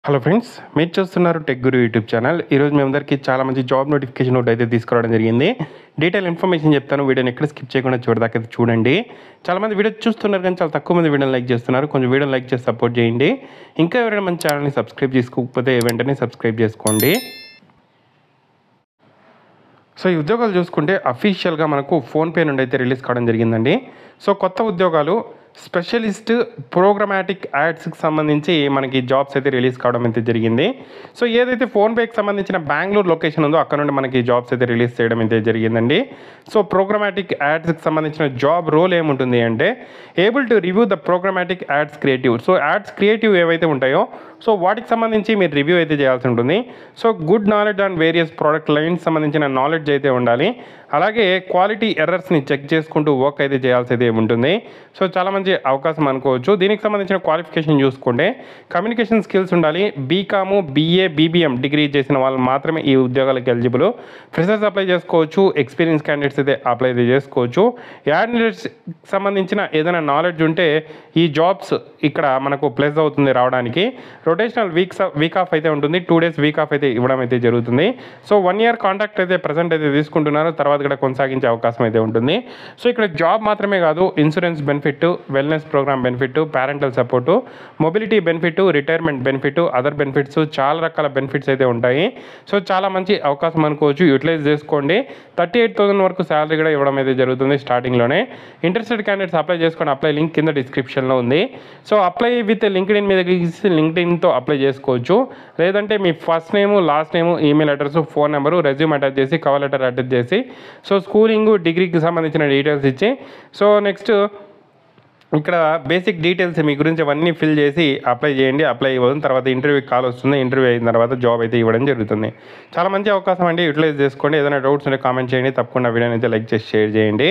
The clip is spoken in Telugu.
హలో ఫ్రెండ్స్, మీరు చూస్తున్నారు టెక్ గురు యూట్యూబ్ ఛానల్. ఈరోజు మీ అందరికీ చాలా మంచి జాబ్ నోటిఫికేషన్ నోట్ అయితే తీసుకురావడం జరిగింది. డీటెయిల్ ఇన్ఫర్మేషన్ చెప్తాను. వీడియోని ఎక్కడ స్కిప్ చేయకుండా చివరిదాకా అయితే చూడండి. చాలామంది వీడియో చూస్తున్నారు కానీ చాలా తక్కువ మంది వీడియోని లైక్ చేస్తున్నారు. కొంచెం వీడియోని లైక్ చేసి సపోర్ట్ చేయండి. ఇంకా ఎవరైనా మన ఛానల్ని సబ్స్క్రైబ్ చేసుకోకపోతే వెంటనే సబ్స్క్రైబ్ చేసుకోండి. సో ఈ ఉద్యోగాలు చూసుకుంటే అఫీషియల్గా మనకు ఫోన్పే నుండి అయితే రిలీజ్ కావడం జరిగిందండి. సో కొత్త ఉద్యోగాలు స్పెషలిస్ట్ ప్రోగ్రామాటిక్ యాడ్స్కి సంబంధించి మనకి జాబ్స్ అయితే రిలీజ్ కావడం అయితే జరిగింది. సో ఏదైతే ఫోన్పేకి సంబంధించిన బెంగళూరు లొకేషన్ ఉందో అక్కడ నుండి మనకి జాబ్స్ అయితే రిలీజ్ చేయడం అయితే జరిగిందండి. సో ప్రోగ్రామాటిక్ యాడ్స్కి సంబంధించిన జాబ్ రోల్ ఏముంటుంది అంటే able to review the programmatic ads creative. So ads creative ఏవైతే ఉంటాయో సో వాటికి సంబంధించి మీరు రివ్యూ అయితే చేయాల్సి ఉంటుంది. So good knowledge on various product lines సంబంధించిన నాలెడ్జ్ అయితే ఉండాలి. అలాగే క్వాలిటీ ఎర్రర్స్ని చెక్ చేసుకుంటూ వర్క్ అయితే చేయాల్సి అయితే ఉంటుంది. సో చాలా మంచి అవకాశం అనుకోవచ్చు. దీనికి సంబంధించిన క్వాలిఫికేషన్ చూసుకుంటే కమ్యూనికేషన్ స్కిల్స్ ఉండాలి. బీకాము, బీఏ, బీబీఎం డిగ్రీ చేసిన వాళ్ళు మాత్రమే ఈ ఉద్యోగాలకు ఎలిజిబుల్. ఫ్రెషర్స్ అప్లై చేసుకోవచ్చు. ఎక్స్పీరియన్స్ క్యాండిడేట్స్ అయితే అప్లై అయితే చేసుకోవచ్చు. యాడ్స్ సంబంధించిన ఏదైనా నాలెడ్జ్ ఉంటే ఈ జాబ్స్ ఇక్కడ మనకు ప్లస్ అవుతుంది రావడానికి. రొటేషనల్ వీక్ ఆఫ్ అయితే ఉంటుంది. 2 days వీక్ ఆఫ్ అయితే ఇవ్వడం అయితే జరుగుతుంది. సో 1 year కాంట్రాక్ట్ అయితే ప్రజెంట్ అయితే తీసుకుంటున్నారు. తర్వాత కూడా కొనసాగించే అవకాశం అయితే ఉంటుంది. సో ఇక్కడ జాబ్ మాత్రమే కాదు, insurance benefit, wellness programme benefit, parental support, mobility benefit, retirement benefit, other benefits, చాలా రకాల బెనిఫిట్స్ అయితే ఉంటాయి. సో చాలా మంచి అవకాశం అనుకోవచ్చు. యూటిలైజ్ చేసుకోండి. 38,000 వరకు శాలరీ కూడా ఇవ్వడం అయితే జరుగుతుంది స్టార్టింగ్లోనే. ఇంట్రెస్టెడ్ క్యాండిడేట్స్ అప్లై చేసుకోండి. అప్లై లింక్ కింద డిస్క్రిప్షన్లో ఉంది. సో అప్లై విత్ లింక్డ్ఇన్ మీద క్లిక్ లింక్డ్ఇన్తో అప్లై చేసుకోవచ్చు. లేదంటే మీ first name, last name, email address, phone number, resume attach చేసి, కవర్ లెటర్ అటాచ్ చేసి, సో స్కూలింగ్, డిగ్రీకి సంబంధించిన డీటెయిల్స్ ఇచ్చి, సో నెక్స్ట్ ఇక్కడ బేసిక్ డీటెయిల్స్ మీ గురించి అవన్నీ ఫిల్ చేసి అప్లై చేయండి. అప్లై ఇవ్వడం తర్వాత ఇంటర్వ్యూ కాల్ వస్తుంది. ఇంటర్వ్యూ అయిన తర్వాత జాబ్ అయితే ఇవ్వడం జరుగుతుంది. చాలా మంచి అవకాశం అండి. యూటిలైజ్ చేసుకోండి. ఏదైనా డౌట్స్ ఉంటే కామెంట్ చేయండి. తప్పకుండా వీడియోని అయితే లైక్ చేసి షేర్ చేయండి.